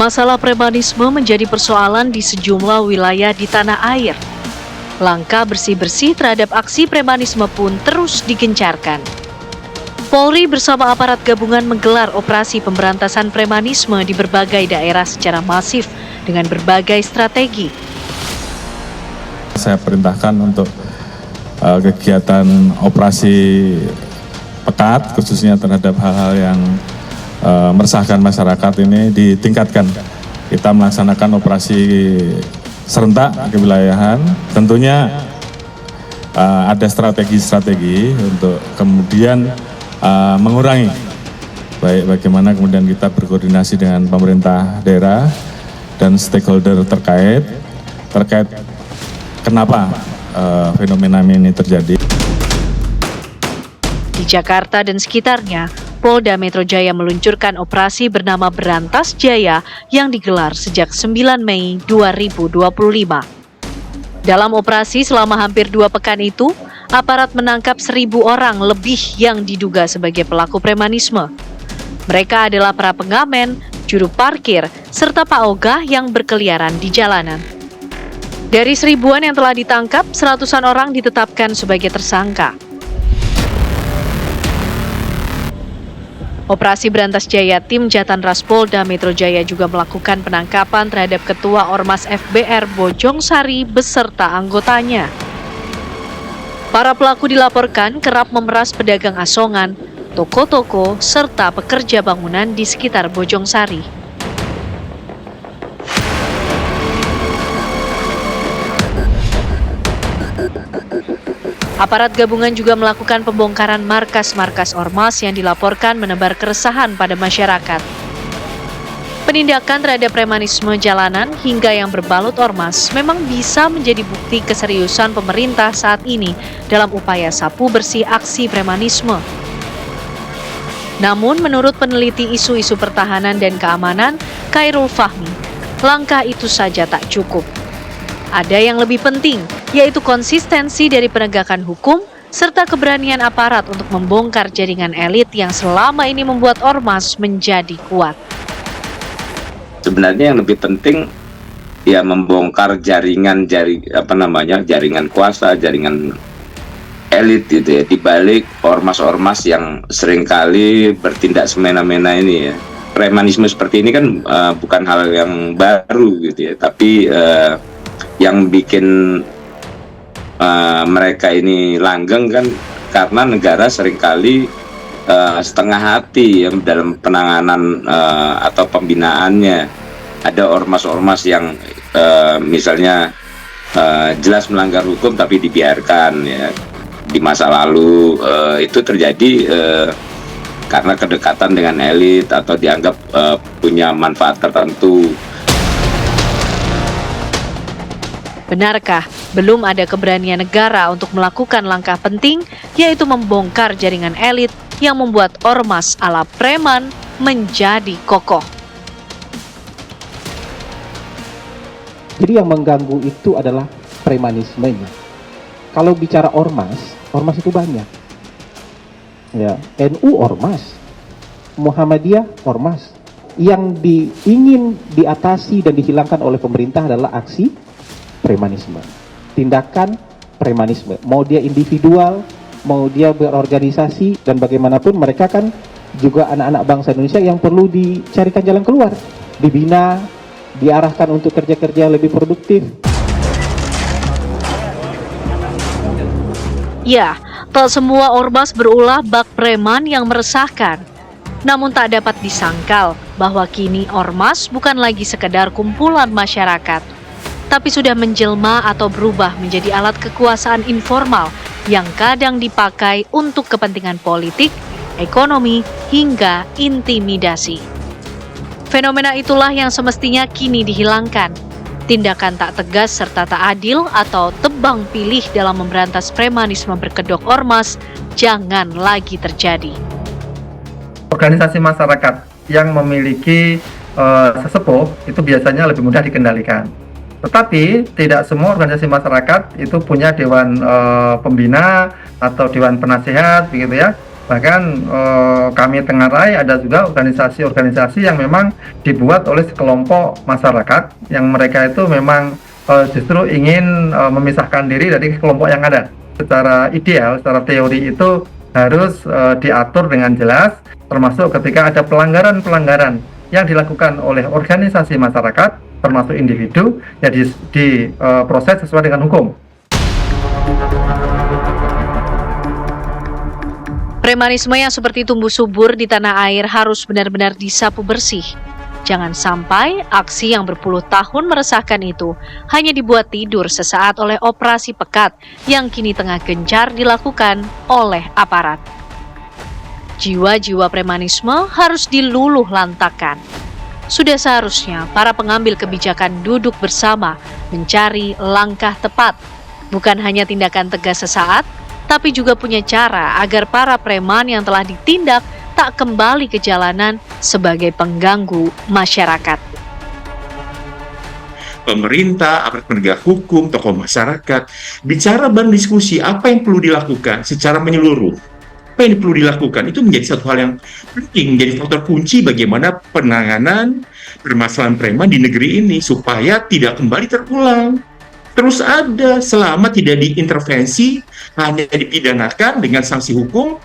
Masalah premanisme menjadi persoalan di sejumlah wilayah di tanah air. Langkah bersih-bersih terhadap aksi premanisme pun terus digencarkan. Polri bersama aparat gabungan menggelar operasi pemberantasan premanisme di berbagai daerah secara masif dengan berbagai strategi. Saya perintahkan untuk kegiatan operasi pekat, khususnya terhadap hal-hal yang meresahkan masyarakat ini ditingkatkan. Kita melaksanakan operasi serentak kewilayahan. Tentunya ada strategi-strategi untuk kemudian mengurangi, baik bagaimana kemudian kita berkoordinasi dengan pemerintah daerah dan stakeholder terkait kenapa fenomena ini terjadi. Di Jakarta dan sekitarnya, Polda Metro Jaya meluncurkan operasi bernama Berantas Jaya yang digelar sejak 9 Mei 2025. Dalam operasi selama hampir 2 pekan itu, aparat menangkap 1.000 orang lebih yang diduga sebagai pelaku premanisme. Mereka adalah para pengamen, juru parkir, serta paogah yang berkeliaran di jalanan. Dari 1.000-an yang telah ditangkap, 100-an orang ditetapkan sebagai tersangka. Operasi Berantas Jaya tim Jatanras Polda Metro Jaya juga melakukan penangkapan terhadap Ketua Ormas FBR Bojong Sari beserta anggotanya. Para pelaku dilaporkan kerap memeras pedagang asongan, toko-toko, serta pekerja bangunan di sekitar Bojong Sari. Aparat gabungan juga melakukan pembongkaran markas-markas ormas yang dilaporkan menebar keresahan pada masyarakat. Penindakan terhadap premanisme jalanan hingga yang berbalut ormas memang bisa menjadi bukti keseriusan pemerintah saat ini dalam upaya sapu bersih aksi premanisme. Namun menurut peneliti isu-isu pertahanan dan keamanan, Khairul Fahmi, langkah itu saja tak cukup. Ada yang lebih penting, yaitu konsistensi dari penegakan hukum serta keberanian aparat untuk membongkar jaringan elit yang selama ini membuat ormas menjadi kuat. Sebenarnya yang lebih penting ya membongkar jaringan kuasa, jaringan elit gitu ya, di balik ormas-ormas yang seringkali bertindak semena-mena ini ya. Premanisme seperti ini kan bukan hal yang baru gitu ya, tapi yang bikin mereka ini langgeng kan karena negara seringkali setengah hati ya, dalam penanganan atau pembinaannya. Ada ormas-ormas yang misalnya jelas melanggar hukum tapi dibiarkan ya. Di masa lalu itu terjadi karena kedekatan dengan elit atau dianggap punya manfaat tertentu. Benarkah belum ada keberanian negara untuk melakukan langkah penting, yaitu membongkar jaringan elit yang membuat ormas ala preman menjadi kokoh? Jadi yang mengganggu itu adalah premanismenya. Kalau bicara ormas itu banyak. Ya, NU ormas, Muhammadiyah ormas. Yang ingin diatasi dan dihilangkan oleh pemerintah adalah aksi premanisme, tindakan premanisme, mau dia individual, mau dia berorganisasi, dan bagaimanapun mereka kan juga anak-anak bangsa Indonesia yang perlu dicarikan jalan keluar, dibina, diarahkan untuk kerja-kerja lebih produktif. Ya, tak semua ormas berulah bak preman yang meresahkan. Namun tak dapat disangkal bahwa kini ormas bukan lagi sekedar kumpulan masyarakat, tapi sudah menjelma atau berubah menjadi alat kekuasaan informal yang kadang dipakai untuk kepentingan politik, ekonomi, hingga intimidasi. Fenomena itulah yang semestinya kini dihilangkan. Tindakan tak tegas serta tak adil atau tebang pilih dalam memberantas premanisme berkedok ormas jangan lagi terjadi. Organisasi masyarakat yang memiliki sesepuh itu biasanya lebih mudah dikendalikan. Tetapi tidak semua organisasi masyarakat itu punya dewan pembina atau dewan penasehat begitu ya. Bahkan kami tengarai ada juga organisasi-organisasi yang memang dibuat oleh sekelompok masyarakat yang mereka itu memang justru ingin memisahkan diri dari kelompok yang ada. Secara ideal, secara teori itu harus diatur dengan jelas, termasuk ketika ada pelanggaran-pelanggaran yang dilakukan oleh organisasi masyarakat, termasuk individu, ya diproses sesuai dengan hukum. Premanisme yang seperti tumbuh subur di tanah air harus benar-benar disapu bersih. Jangan sampai aksi yang berpuluh tahun meresahkan itu hanya dibuat tidur sesaat oleh operasi pekat yang kini tengah gencar dilakukan oleh aparat. Jiwa-jiwa premanisme harus diluluh lantakan. Sudah seharusnya para pengambil kebijakan duduk bersama mencari langkah tepat, bukan hanya tindakan tegas sesaat, tapi juga punya cara agar para preman yang telah ditindak tak kembali ke jalanan sebagai pengganggu masyarakat. Pemerintah, aparat penegak hukum, tokoh masyarakat, bicara dan diskusi apa yang perlu dilakukan secara menyeluruh. Apa yang perlu dilakukan itu menjadi satu hal yang penting, menjadi faktor kunci bagaimana penanganan permasalahan preman di negeri ini supaya tidak kembali terulang. Terus ada selama tidak diintervensi, hanya dipidanakan dengan sanksi hukum,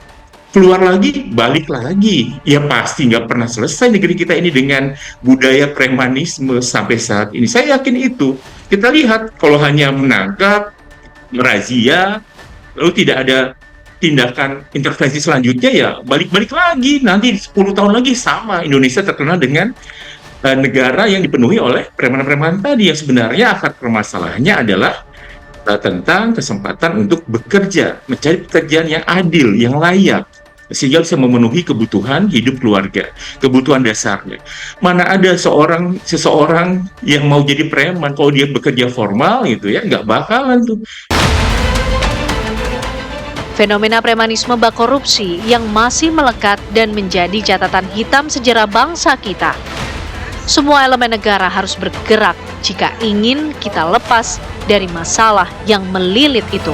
keluar lagi, balik lagi. Ya pasti nggak pernah selesai negeri kita ini dengan budaya premanisme sampai saat ini. Saya yakin itu. Kita lihat kalau hanya menangkap, merazia, lalu tidak ada tindakan intervensi selanjutnya, ya balik-balik lagi. Nanti 10 tahun lagi sama, Indonesia terkenal dengan negara yang dipenuhi oleh preman-preman tadi, yang sebenarnya akar permasalahannya adalah tentang kesempatan untuk bekerja, mencari pekerjaan yang adil, yang layak, sehingga bisa memenuhi kebutuhan hidup keluarga, kebutuhan dasarnya. Mana ada seseorang yang mau jadi preman kalau dia bekerja formal gitu ya, nggak bakalan tuh. Fenomena premanisme bak korupsi yang masih melekat dan menjadi catatan hitam sejarah bangsa kita. Semua elemen negara harus bergerak jika ingin kita lepas dari masalah yang melilit itu.